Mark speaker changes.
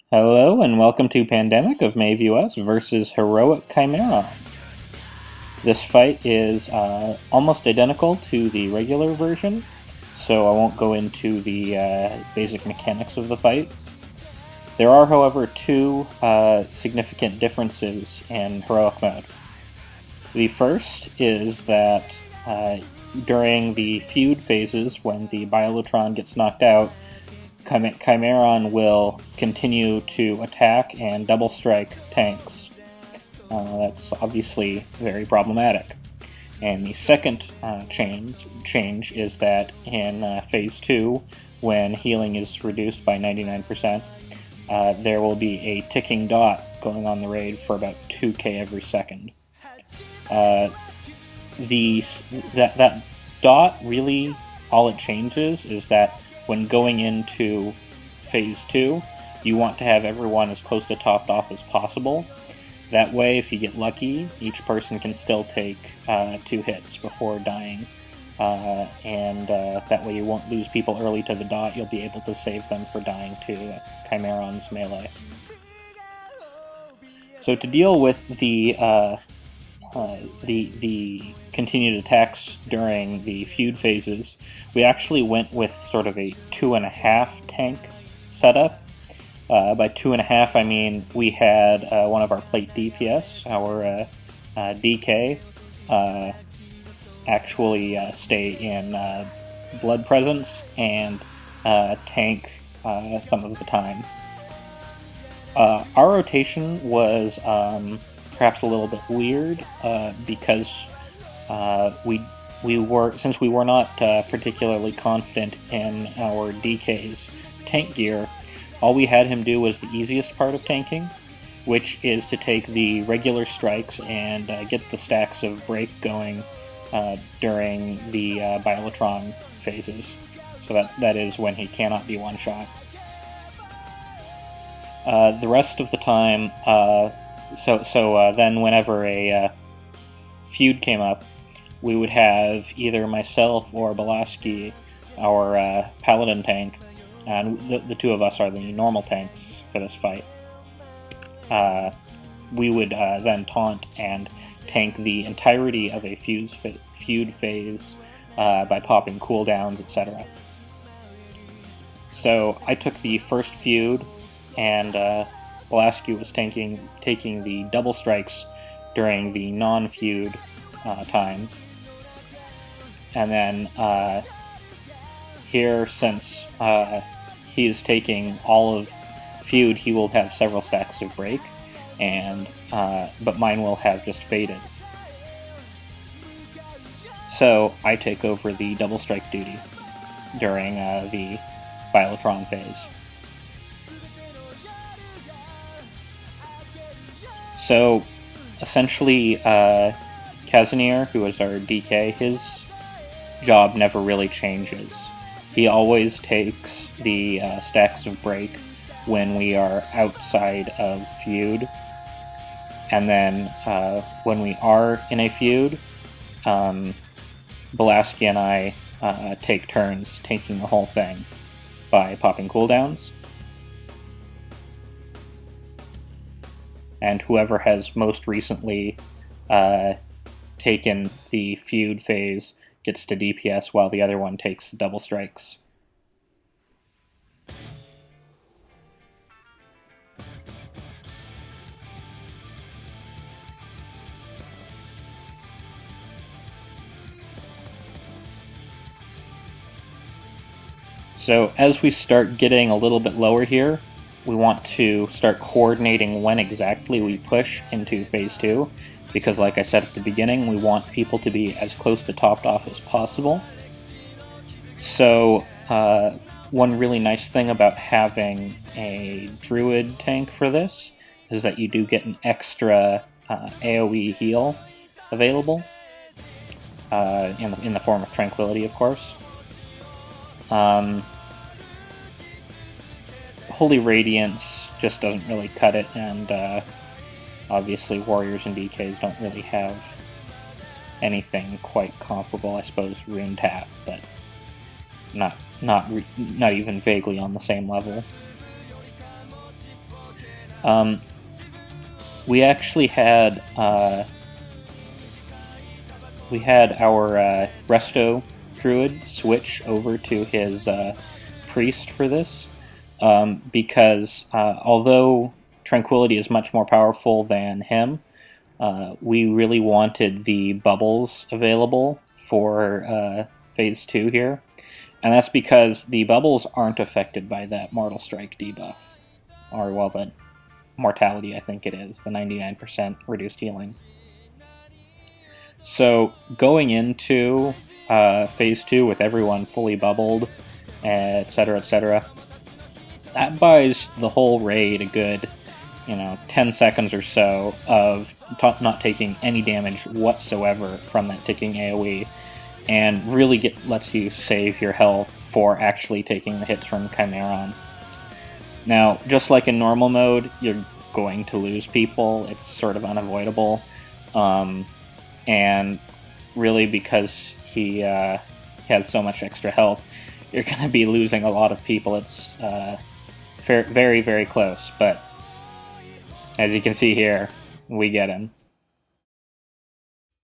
Speaker 1: Hello and welcome to Pandemic of Maeve US versus Heroic Chimaeron. This fight is almost identical to the regular version, so I won't go into the basic mechanics of the fight. There are, however, two significant differences in Heroic mode. The first is that during the feud phases, when the Biolotron gets knocked out, Chimaeron will continue to attack and double strike tanks. That's obviously very problematic. And the second change is that in Phase 2, when healing is reduced by 99%, there will be a ticking dot going on the raid for about 2k every second. That dot, really, all it changes is that when going into Phase 2, you want to have everyone as close to topped off as possible. That way, if you get lucky, each person can still take 2 hits before dying. That way you won't lose people early to the dot, you'll be able to save them for dying to Chimaeron's melee. So to deal with the continued attacks during the feud phases, we actually went with sort of a 2.5 tank setup. By 2.5, I mean we had one of our plate DPS, our DK, actually stay in blood presence and tank some of the time. Our rotation was perhaps a little bit weird because since we were not particularly confident in our DK's tank gear, all we had him do was the easiest part of tanking, which is to take the regular strikes and get the stacks of break going during the Biolotron phases. So that is when he cannot be one-shot. The rest of the time, then whenever a feud came up, we would have either myself or Belaski, our paladin tank, and the two of us are the normal tanks for this fight. We would then taunt and tank the entirety of a feud phase by popping cooldowns, etc. So I took the first feud, and Belaski was taking the double strikes during the non-feud times. And then here, since he is taking all of feud, he will have several stacks of break, but mine will have just faded. So I take over the double strike duty during the Biolotron phase. So essentially, Casimir, who is our DK, his job never really changes. He always takes the stacks of break when we are outside of feud, and then when we are in a feud, Belaski and I take turns tanking the whole thing by popping cooldowns. And whoever has most recently taken the feud phase gets to DPS while the other one takes double strikes. So as we start getting a little bit lower here, we want to start coordinating when exactly we push into Phase 2, because like I said at the beginning, we want people to be as close to topped off as possible. So one really nice thing about having a druid tank for this is that you do get an extra AoE heal available, in the form of Tranquility, of course. Holy Radiance just doesn't really cut it, and obviously Warriors and DKs don't really have anything quite comparable. I suppose Rune Tap, but not even vaguely on the same level. We actually had our Resto Druid switch over to his Priest for this, because although Tranquility is much more powerful than him, we really wanted the bubbles available for Phase 2 here, and that's because the bubbles aren't affected by that Mortal Strike debuff, or well, the mortality, I think it is, the 99% reduced healing. So going into Phase 2 with everyone fully bubbled, etc., that buys the whole raid a good, 10 seconds or so of not taking any damage whatsoever from that ticking AoE, and really lets you save your health for actually taking the hits from Chimaeron. Now, just like in normal mode, you're going to lose people. It's sort of unavoidable. And really, because he has so much extra health, you're going to be losing a lot of people. It's very, very close. But as you can see here, we get him.